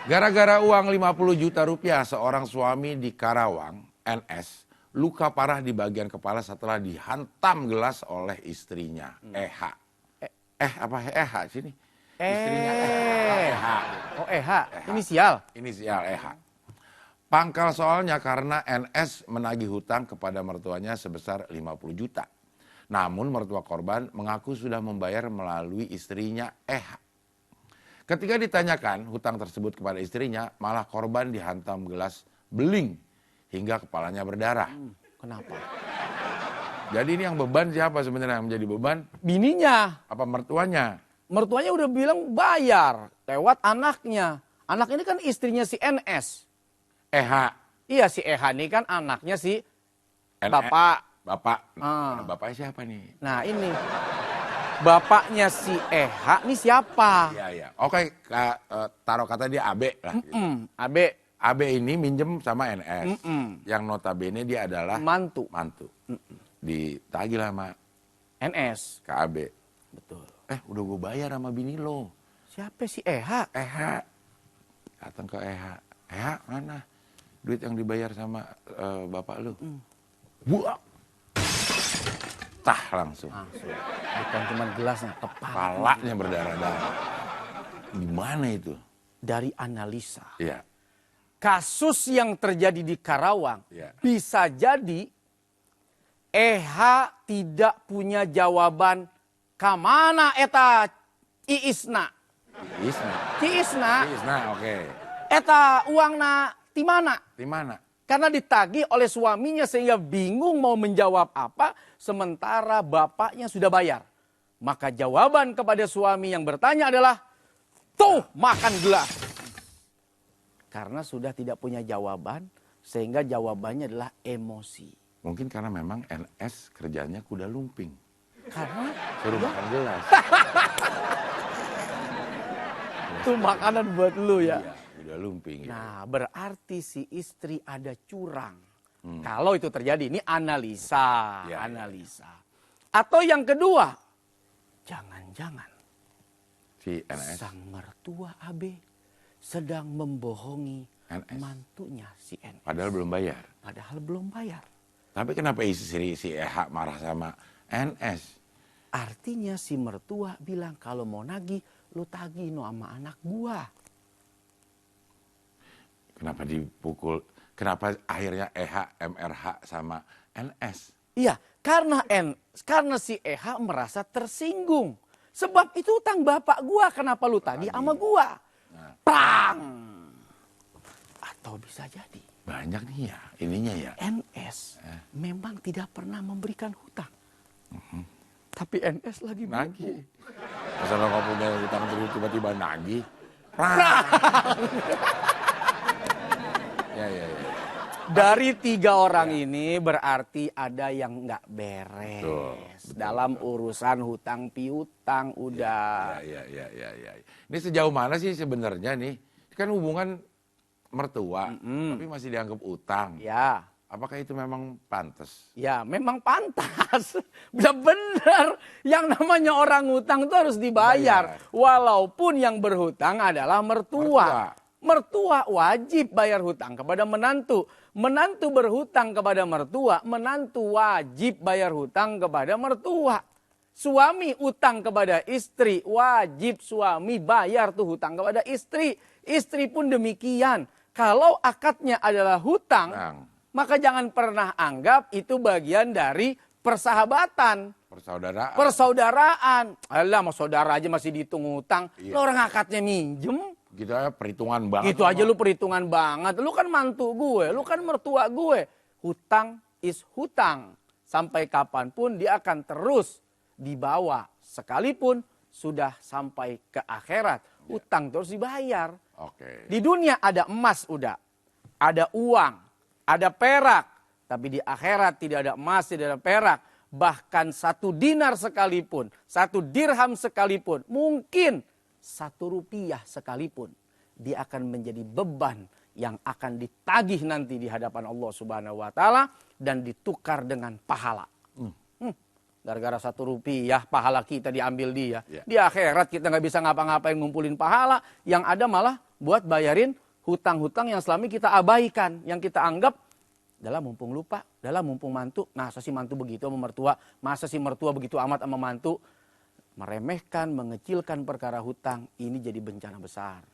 Gara-gara uang 50 juta rupiah, seorang suami di Karawang, NS, luka parah di bagian kepala setelah dihantam gelas oleh istrinya, EH. EH sini. Istrinya EH. Oh, EH. Inisial. Inisial EH. Pangkal soalnya karena NS menagih hutang kepada mertuanya sebesar 50 juta. Namun mertua korban mengaku sudah membayar melalui istrinya EH. Ketika ditanyakan hutang tersebut kepada istrinya, malah korban dihantam gelas beling hingga kepalanya berdarah. Kenapa? Jadi ini yang beban siapa sebenarnya yang menjadi beban? Bininya. Apa mertuanya? Mertuanya udah bilang bayar lewat anaknya. Anak ini kan istrinya si NS. EH. Iya, si EH ini kan anaknya si NS. bapak. Bapak. Bapaknya siapa nih? Nah ini. Bapaknya si EH ini siapa? Iya. Oke, taruh kata dia AB lah. Gitu. AB. AB ini minjem sama NS. Yang notabene dia adalah Mantu. Ditagih lah sama NS. ke AB. Betul. Udah gue bayar sama bini lo. Siapa si EH? EH. Datang ke EH. EH mana? Duit yang dibayar sama bapak lu. Buak. Tah langsung. Bukan cuma gelasnya, Kepalanya berdarah-darah. Gimana itu? Dari analisa. Iya. Kasus yang terjadi di Karawang. Iya. Bisa jadi EH tidak punya jawaban kamana eta Iisna. Ciisna. Oke. Eta uangna di mana? Di mana? Karena ditagih oleh suaminya sehingga bingung mau menjawab apa sementara bapaknya sudah bayar. Maka jawaban kepada suami yang bertanya adalah, tuh makan gelas. Karena sudah tidak punya jawaban sehingga jawabannya adalah emosi. Mungkin karena memang NS kerjanya kuda lumping. Karena suruh makan gelas. itu makanan buat lu ya. Iya, kuda lumping. Nah, berarti si istri ada curang. Kalau itu terjadi, ini analisa. Ya. Atau yang kedua, jangan-jangan Si NS. sang mertua AB sedang membohongi NS. mantunya si NS. Padahal belum bayar. Padahal belum bayar. Tapi kenapa istri si EH marah sama NS? Artinya si mertua bilang kalau mau nagih, lu tagih no sama anak gua. Kenapa dipukul? Kenapa akhirnya EH, MRH sama NS? Iya, karena si EH merasa tersinggung. Sebab itu utang bapak gua, kenapa lu tagih sama gua? Prang! Atau bisa jadi Banyak nih ya, ininya ya. NS memang tidak pernah memberikan hutang. Tapi NS lagi Nagih. buku. Masa lo nggak punya hutang terus tiba-tiba nagih? Ya. Dari 3 orang ini berarti ada yang nggak beres. Betul. Dalam urusan hutang piutang udah. Ya. Ini sejauh mana sih sebenarnya nih? Kan hubungan mertua, tapi masih dianggap utang. Ya. Apakah itu memang pantas? Ya memang pantas. Benar-benar yang namanya orang hutang itu harus dibayar. Walaupun yang berhutang adalah mertua. Mertua wajib bayar hutang kepada menantu. Menantu berhutang kepada mertua. Menantu wajib bayar hutang kepada mertua. Suami utang kepada istri. Wajib suami bayar tuh hutang kepada istri. Istri pun demikian. Kalau akadnya adalah hutang. Maka jangan pernah anggap itu bagian dari persahabatan. Persaudaraan. Alah, mau saudara aja masih dihitung hutang. Lo orang akadnya minjem. Gitu aja perhitungan banget. Gitu aja lu perhitungan banget. Lu kan mantu gue, lu kan mertua gue. Hutang is hutang. Sampai kapanpun dia akan terus dibawa. Sekalipun sudah sampai ke akhirat. Hutang terus dibayar. Di dunia ada emas udah. Ada uang. Ada perak. Tapi di akhirat tidak ada emas, tidak ada perak. Bahkan 1 dinar sekalipun. 1 dirham sekalipun. Mungkin 1 rupiah sekalipun, dia akan menjadi beban yang akan ditagih nanti di hadapan Allah Subhanahu wa Ta'ala dan ditukar dengan pahala. Gara-gara 1 rupiah pahala kita diambil dia. Di akhirat kita nggak bisa ngapa-ngapain ngumpulin pahala, yang ada malah buat bayarin hutang-hutang yang selama ini kita abaikan, yang kita anggap dalam mumpung lupa, dalam mumpung mantu. Masa sih mantu begitu sama mertua? Masa sih mertua begitu amat sama mantu? Meremehkan, mengecilkan perkara hutang, ini jadi bencana besar.